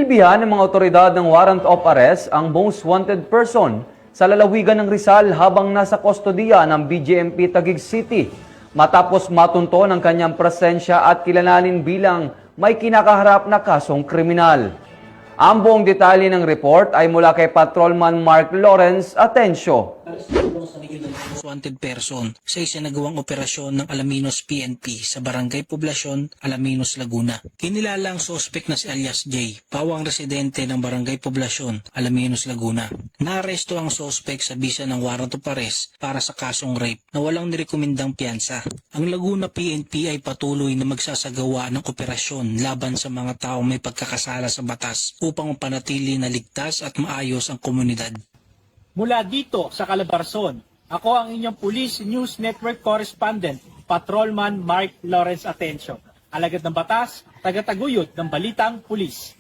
Sinilbihan ng mga otoridad ng warrant of arrest ang most wanted person sa lalawigan ng Rizal habang nasa kustodiya ng BJMP Taguig City matapos matunto ng kanyang presensya at kilalanin bilang may kinakaharap na kasong kriminal. Ang buong detalye ng report ay mula kay Patrolman Mark Lawrence Atencio. Wanted person sa isinagawang operasyon ng Alaminos PNP sa Barangay Poblasyon, Alaminos, Laguna. Kinilala ang sospek na si alias J, pawang residente ng Barangay Poblasyon, Alaminos, Laguna. Naaresto ang sospek sa bisa ng warrant of arrest para sa kasong rape na walang nirekomendang piyansa. Ang Laguna PNP ay patuloy na magsasagawa ng operasyon laban sa mga taong may pagkakasala sa batas upang mapanatili na ligtas at maayos ang komunidad. Mula dito sa Calabarzon, ako ang inyong Police News Network Correspondent, Patrolman Mark Lawrence Atencio. Alagad ng batas, tagataguyod ng Balitang Pulis.